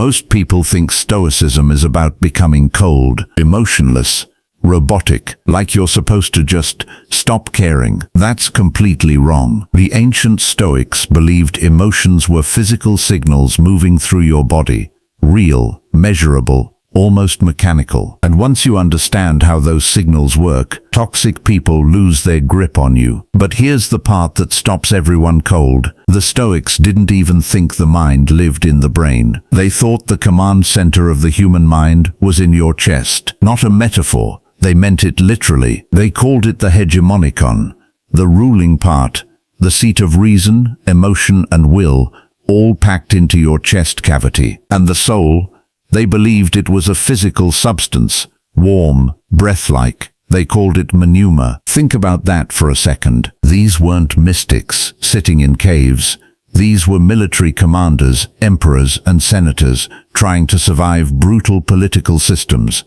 Most people think Stoicism is about becoming cold, emotionless, robotic, like you're supposed to just stop caring. That's completely wrong. The ancient Stoics believed emotions were physical signals moving through your body, real, measurable, almost mechanical. And once you understand how those signals work, toxic people lose their grip on you. But here's the part that stops everyone cold. The Stoics didn't even think the mind lived in the brain. They thought the command center of the human mind was in your chest. Not a metaphor. They meant it literally. They called it the hegemonikon, the ruling part, the seat of reason, emotion, and will, all packed into your chest cavity. And the soul, they believed it was a physical substance, warm, breath-like. They called it pneuma. Think about that for a second. These weren't mystics sitting in caves. These were military commanders, emperors, and senators trying to survive brutal political systems.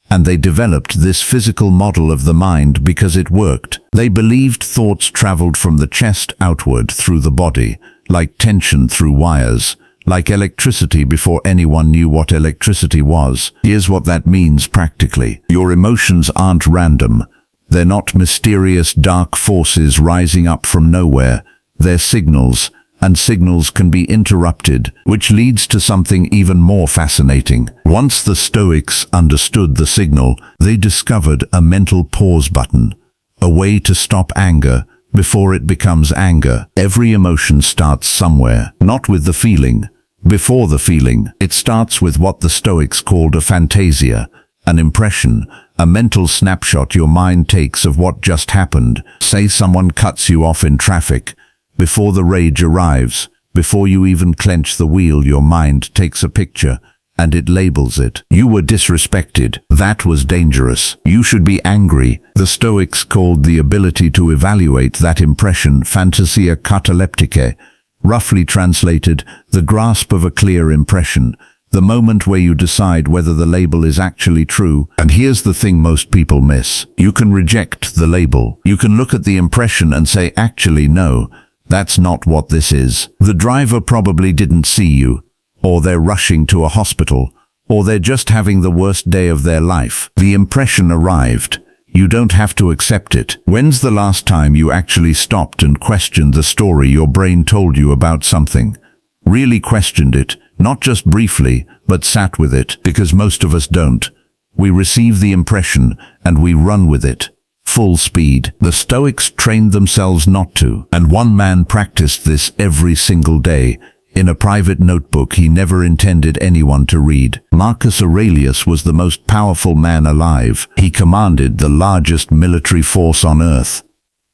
And they developed this physical model of the mind because it worked. They believed thoughts traveled from the chest outward through the body, like tension through wires, like electricity before anyone knew what electricity was. Here's what that means practically. Your emotions aren't random. They're not mysterious dark forces rising up from nowhere. They're signals, and signals can be interrupted, which leads to something even more fascinating. Once the Stoics understood the signal, they discovered a mental pause button, a way to stop anger before it becomes anger. Every emotion starts somewhere, not with the feeling. Before the feeling, it starts with what the Stoics called a fantasia, an impression, a mental snapshot your mind takes of what just happened. Say someone cuts you off in traffic. Before the rage arrives, before you even clench the wheel, your mind takes a picture, and it labels it. You were disrespected. That was dangerous. You should be angry. The Stoics called the ability to evaluate that impression fantasia kataleptike, roughly translated, the grasp of a clear impression, the moment where you decide whether the label is actually true. And here's the thing most people miss. You can reject the label. You can look at the impression and say, actually, no, that's not what this is. The driver probably didn't see you, or they're rushing to a hospital, or they're just having the worst day of their life. The impression arrived. You don't have to accept it. When's the last time you actually stopped and questioned the story your brain told you about something? Really questioned it, not just briefly, but sat with it, because most of us don't. We receive the impression and we run with it. Full speed. The Stoics trained themselves not to, and one man practiced this every single day, in a private notebook he never intended anyone to read. Marcus Aurelius was the most powerful man alive. He commanded the largest military force on earth.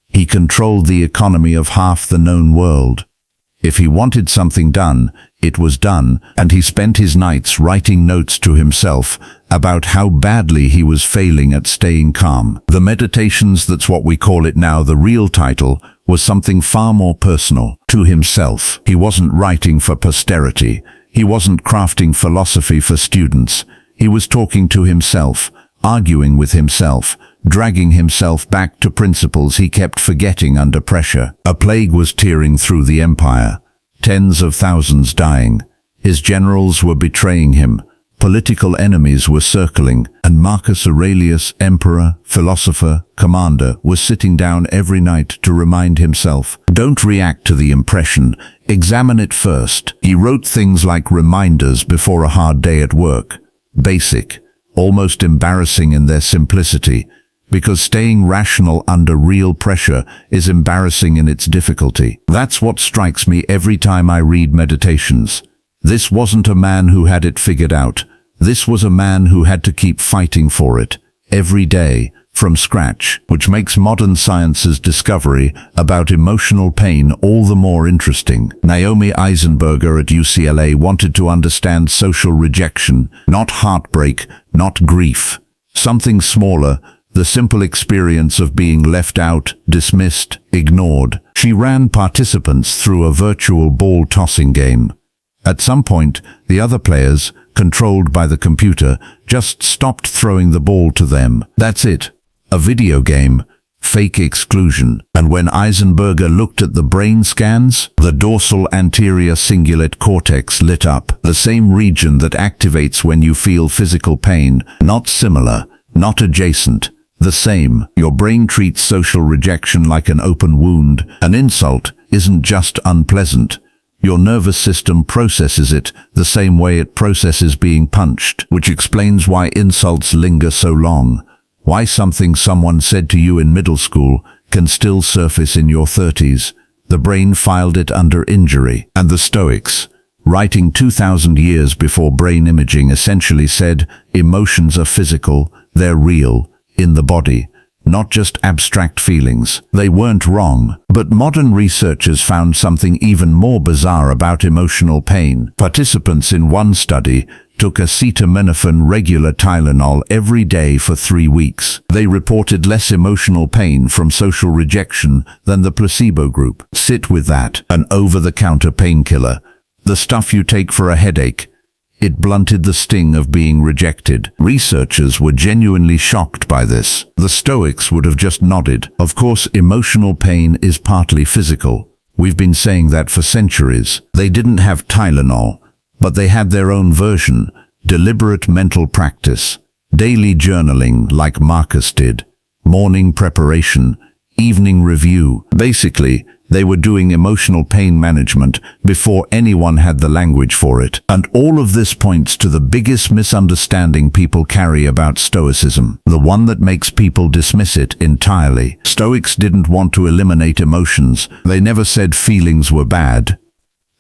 He controlled the economy of half the known world. If he wanted something done, it was done, and he spent his nights writing notes to himself about how badly he was failing at staying calm. The Meditations, that's what we call it now, the real title, was something far more personal, to himself. He wasn't writing for posterity. He wasn't crafting philosophy for students. He was talking to himself, arguing with himself, dragging himself back to principles he kept forgetting under pressure. A plague was tearing through the empire. Tens of thousands dying. His generals were betraying him. Political enemies were circling, and Marcus Aurelius, emperor, philosopher, commander, was sitting down every night to remind himself, don't react to the impression, examine it first. He wrote things like reminders before a hard day at work. Basic, almost embarrassing in their simplicity, because staying rational under real pressure is embarrassing in its difficulty. That's what strikes me every time I read Meditations. This wasn't a man who had it figured out. This was a man who had to keep fighting for it, every day, from scratch, which makes modern science's discovery about emotional pain all the more interesting. Naomi Eisenberger at UCLA wanted to understand social rejection, not heartbreak, not grief. Something smaller, the simple experience of being left out, dismissed, ignored. She ran participants through a virtual ball-tossing game. At some point, the other players, controlled by the computer, just stopped throwing the ball to them. That's it. A video game, fake exclusion. And when Eisenberger looked at the brain scans, the dorsal anterior cingulate cortex lit up, the same region that activates when you feel physical pain, not similar, not adjacent. The same. Your brain treats social rejection like an open wound. An insult isn't just unpleasant. Your nervous system processes it the same way it processes being punched, which explains why insults linger so long, why something someone said to you in middle school can still surface in your 30s. The brain filed it under injury. And the Stoics, writing 2,000 years before brain imaging, essentially said, emotions are physical, they're real, in the body, not just abstract feelings. They weren't wrong, but modern researchers found something even more bizarre about emotional pain. Participants in one study took acetaminophen regular Tylenol every day for 3 weeks. They reported less emotional pain from social rejection than the placebo group. Sit with that. An over-the-counter painkiller. The stuff you take for a headache. It blunted the sting of being rejected. Researchers were genuinely shocked by this. The Stoics would have just nodded. Of course, emotional pain is partly physical. We've been saying that for centuries. They didn't have Tylenol, but they had their own version: deliberate mental practice, daily journaling like Marcus did, morning preparation, evening review. Basically, they were doing emotional pain management before anyone had the language for it. And all of this points to the biggest misunderstanding people carry about Stoicism, the one that makes people dismiss it entirely. Stoics didn't want to eliminate emotions. They never said feelings were bad.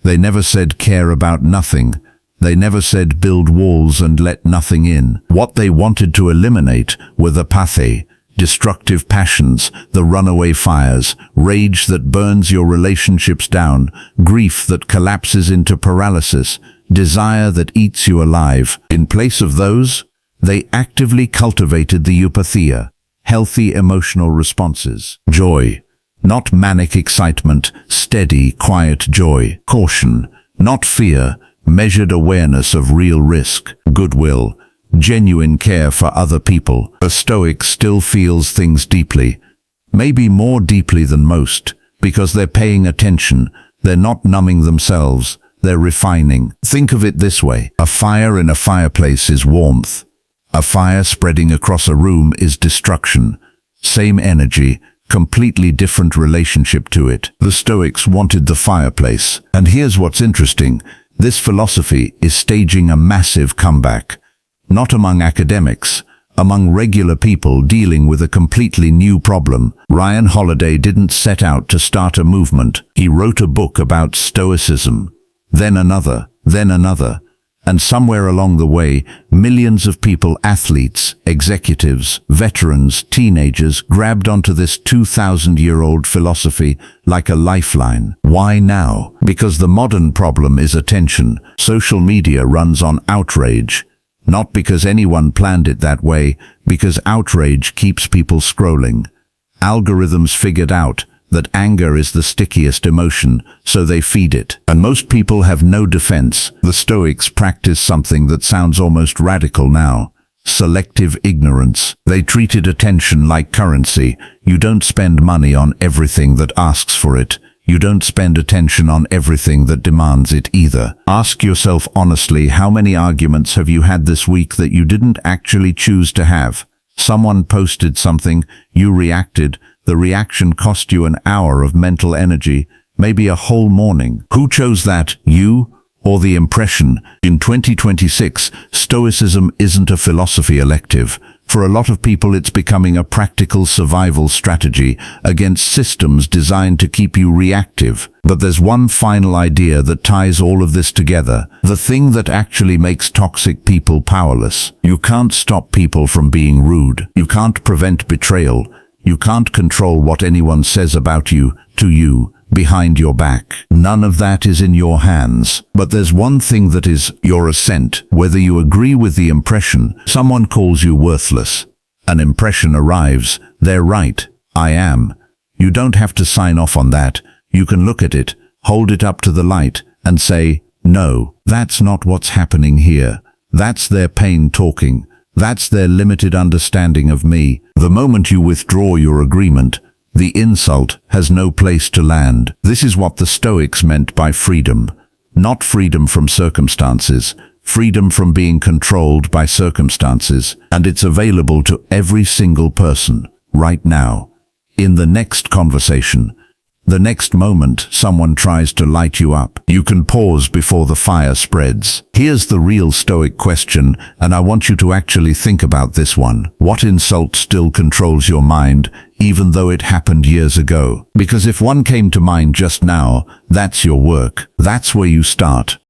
They never said care about nothing. They never said build walls and let nothing in. What they wanted to eliminate were the pathe, destructive passions, the runaway fires, rage that burns your relationships down, grief that collapses into paralysis, desire that eats you alive. In place of those, they actively cultivated the eupatheia, healthy emotional responses. Joy, not manic excitement, steady, quiet joy. Caution, not fear, measured awareness of real risk. Goodwill, genuine care for other people. A Stoic still feels things deeply, maybe more deeply than most, because they're paying attention. They're not numbing themselves, they're refining. Think of it this way: a fire in a fireplace is warmth. A fire spreading across a room is destruction. Same energy, completely different relationship to it. The Stoics wanted the fireplace. And here's what's interesting: this philosophy is staging a massive comeback. Not among academics, among regular people dealing with a completely new problem. Ryan Holiday didn't set out to start a movement. He wrote a book about Stoicism, then another, and somewhere along the way, millions of people, athletes, executives, veterans, teenagers, grabbed onto this 2,000-year-old philosophy like a lifeline. Why now? Because the modern problem is attention. Social media runs on outrage. Not because anyone planned it that way, because outrage keeps people scrolling. Algorithms figured out that anger is the stickiest emotion, so they feed it. And most people have no defense. The Stoics practice something that sounds almost radical now: selective ignorance. They treated attention like currency. You don't spend money on everything that asks for it. You don't spend attention on everything that demands it either. Ask yourself honestly, how many arguments have you had this week that you didn't actually choose to have? Someone posted something, you reacted, the reaction cost you an hour of mental energy, maybe a whole morning. Who chose that, you or the impression? In 2026, Stoicism isn't a philosophy elective. For a lot of people, it's becoming a practical survival strategy against systems designed to keep you reactive. But there's one final idea that ties all of this together, the thing that actually makes toxic people powerless. You can't stop people from being rude. You can't prevent betrayal. You can't control what anyone says about you, to you, behind your back. None of that is in your hands. But there's one thing that is: your assent. Whether you agree with the impression, someone calls you worthless. An impression arrives, they're right, I am. You don't have to sign off on that. You can look at it, hold it up to the light, and say, no, that's not what's happening here. That's their pain talking. That's their limited understanding of me. The moment you withdraw your agreement, the insult has no place to land. This is what the Stoics meant by freedom. Not freedom from circumstances, freedom from being controlled by circumstances. And it's available to every single person, right now. In the next conversation, the next moment someone tries to light you up, you can pause before the fire spreads. Here's the real Stoic question, and I want you to actually think about this one. What insult still controls your mind, even though it happened years ago? Because if one came to mind just now, that's your work. That's where you start.